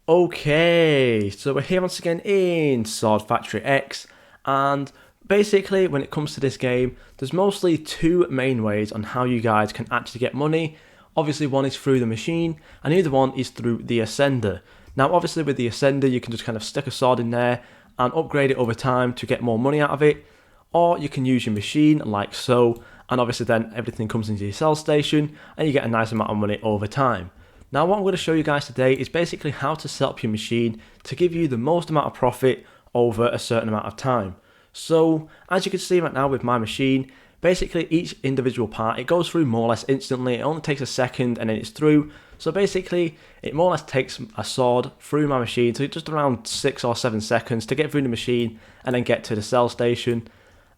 Okay, so we're here once again in Sword Factory X, and basically when it comes to this game, there's mostly two main ways on how you guys can actually get money. Obviously one is through the machine, and the other one is through the Ascender. Now obviously with the Ascender you can just kind of stick a sword in there and upgrade it over time to get more money out of it, or you can use your machine like so, and obviously then everything comes into your sell station and you get a nice amount of money over time. Now what I'm going to show you guys today is basically how to set up your machine to give you the most amount of profit over a certain amount of time. So as you can see right now with my machine, basically each individual part, it goes through more or less instantly. It only takes a second and then it's through. So basically it more or less takes a sword through my machine, so just around 6 or 7 seconds to get through the machine and then get to the sell station.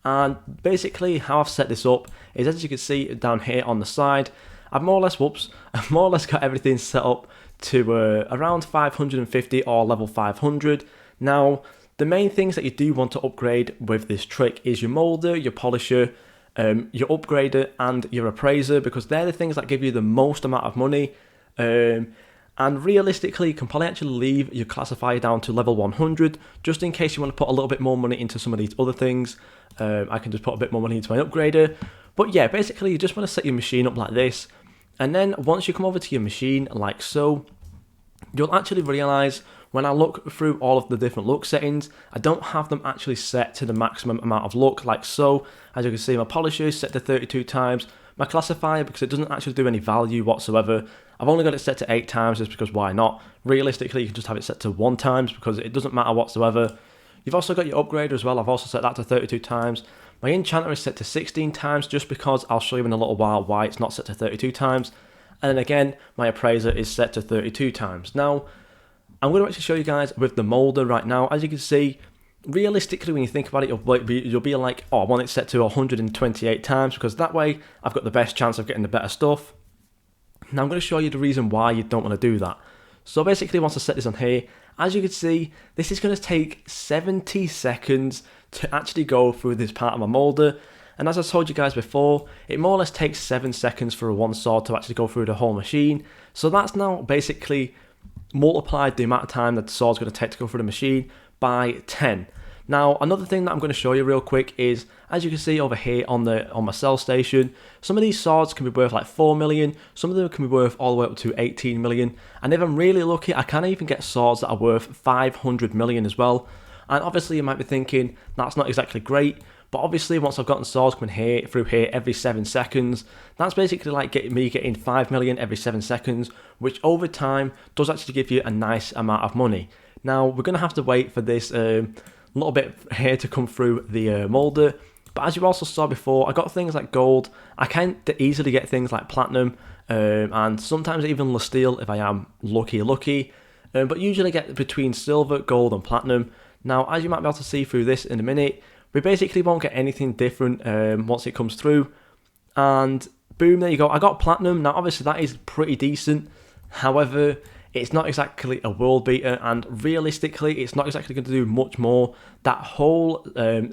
And basically how I've set this up is, as you can see down here on the side, I've more or less got everything set up to around 550 or level 500. Now, the main things that you do want to upgrade with this trick is your molder, your polisher, your upgrader, and your appraiser, because they're the things that give you the most amount of money. And realistically, you can probably actually leave your classifier down to level 100, just in case you want to put a little bit more money into some of these other things. I can just put a bit more money into my upgrader. But yeah, basically you just want to set your machine up like this. And then once you come over to your machine like so, you'll actually realise when I look through all of the different luck settings, I don't have them actually set to the maximum amount of luck like so. As you can see, my polisher is set to 32 times. My classifier, because it doesn't actually do any value whatsoever, I've only got it set to 8 times just because why not? Realistically, you can just have it set to 1 times because it doesn't matter whatsoever. You've also got your upgrader as well. I've also set that to 32 times. My enchanter is set to 16 times just because I'll show you in a little while why it's not set to 32 times. And then again, my appraiser is set to 32 times. Now, I'm going to actually show you guys with the molder right now. As you can see, realistically, when you think about it, you'll be like, oh, I want it set to 128 times because that way I've got the best chance of getting the better stuff. Now, I'm going to show you the reason why you don't want to do that. So basically, once I set this on here, as you can see, this is going to take 70 seconds to actually go through this part of my molder. And as I told you guys before, it more or less takes 7 seconds for one sword to actually go through the whole machine. So that's now basically multiplied the amount of time that the sword's going to take to go through the machine by 10. Now, another thing that I'm going to show you real quick is, as you can see over here on my sell station, some of these swords can be worth like 4 million, some of them can be worth all the way up to 18 million, and if I'm really lucky, I can even get swords that are worth 500 million as well. And obviously you might be thinking, that's not exactly great, but obviously once I've gotten swords coming through here every 7 seconds, that's basically like getting 5 million every 7 seconds, which over time does actually give you a nice amount of money. Now, we're going to have to wait for this little bit here to come through the molder, but as you also saw before, I got things like gold. I can easily get things like platinum, and sometimes even steel if I am lucky, but usually get between silver, gold and platinum. Now, as you might be able to see through this in a minute, we basically won't get anything different once it comes through, and boom, there you go. I got platinum. Now obviously that is pretty decent, however it's not exactly a world beater, and realistically it's not exactly going to do much more. That whole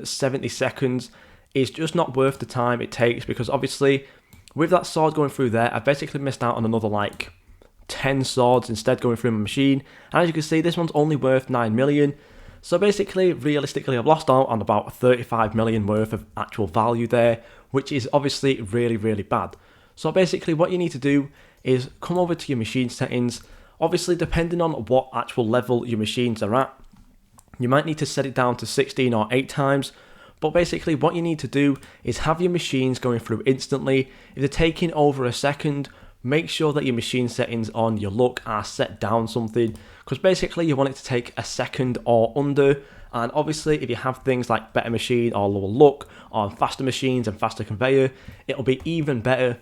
70 seconds is just not worth the time it takes, because obviously with that sword going through there, I've basically missed out on another like 10 swords instead going through my machine, and as you can see, this one's only worth 9 million. So basically, realistically, I've lost out on about 35 million worth of actual value there, which is obviously really, really bad. So basically what you need to do is come over to your machine settings. Obviously, depending on what actual level your machines are at, you might need to set it down to 16 or 8 times. But basically what you need to do is have your machines going through instantly. If they're taking over a second, make sure that your machine settings on your luck are set down something, because basically you want it to take a second or under. And obviously if you have things like better machine or lower luck or faster machines and faster conveyor, it'll be even better.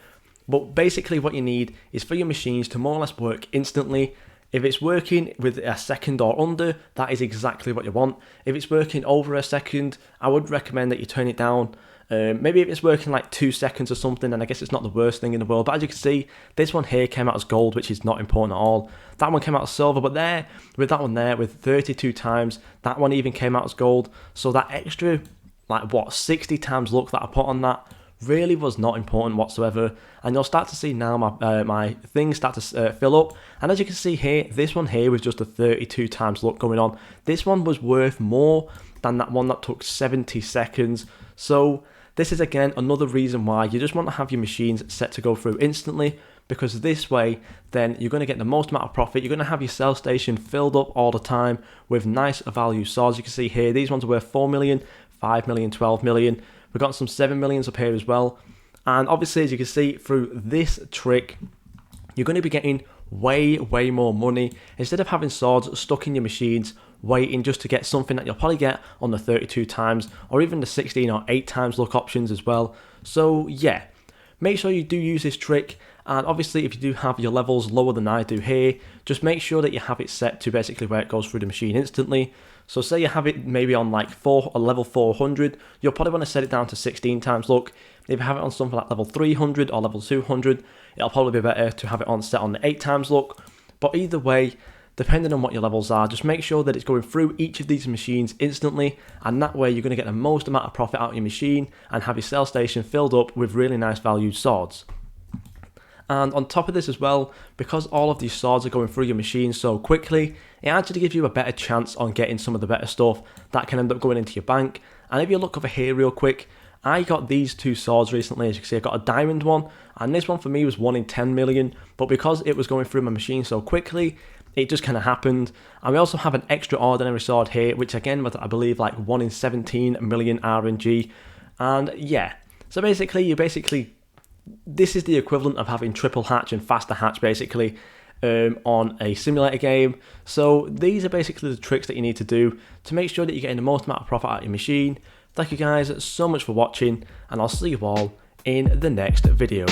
But basically what you need is for your machines to more or less work instantly. If it's working with a second or under, that is exactly what you want. If it's working over a second, I would recommend that you turn it down. Maybe if it's working like 2 seconds or something, then I guess it's not the worst thing in the world. But as you can see, this one here came out as gold, which is not important at all. That one came out as silver, but there, with that one there, with 32 times, that one even came out as gold. So that extra, like what, 60 times luck that I put on that really was not important whatsoever. And you'll start to see now my things start to fill up. And as you can see here, this one here was just a 32 times luck going on. This one was worth more than that one that took 70 seconds. So this is again another reason why you just want to have your machines set to go through instantly, because this way then you're going to get the most amount of profit. You're going to have your sell station filled up all the time with nice value swords. You can see here these ones are worth 4 million, 5 million, 12 million. We've got some 7 millions up here as well. And obviously, as you can see through this trick, you're going to be getting way more money instead of having swords stuck in your machines waiting just to get something that you'll probably get on the 32 times or even the 16 or 8 times luck options as well. So yeah, make sure you do use this trick. And obviously, if you do have your levels lower than I do here, just make sure that you have it set to basically where it goes through the machine instantly. So say you have it maybe on like level 400, you'll probably want to set it down to 16 times luck. If you have it on something like level 300 or level 200, it'll probably be better to have it set on the 8 times luck. But either way, depending on what your levels are, just make sure that it's going through each of these machines instantly, and that way you're going to get the most amount of profit out of your machine and have your sell station filled up with really nice valued swords. And on top of this as well, because all of these swords are going through your machine so quickly, it actually gives you a better chance on getting some of the better stuff that can end up going into your bank. And if you look over here real quick, I got these 2 swords recently. As you can see, I got a diamond one, and this one for me was 1 in 10 million, but because it was going through my machine so quickly, it just kind of happened. And we also have an extraordinary sword here, which again was, I believe, like 1 in 17 million RNG. And yeah, so basically, this is the equivalent of having triple hatch and faster hatch basically on a simulator game. So these are basically the tricks that you need to do to make sure that you're getting the most amount of profit out of your machine. Thank you guys so much for watching, and I'll see you all in the next video.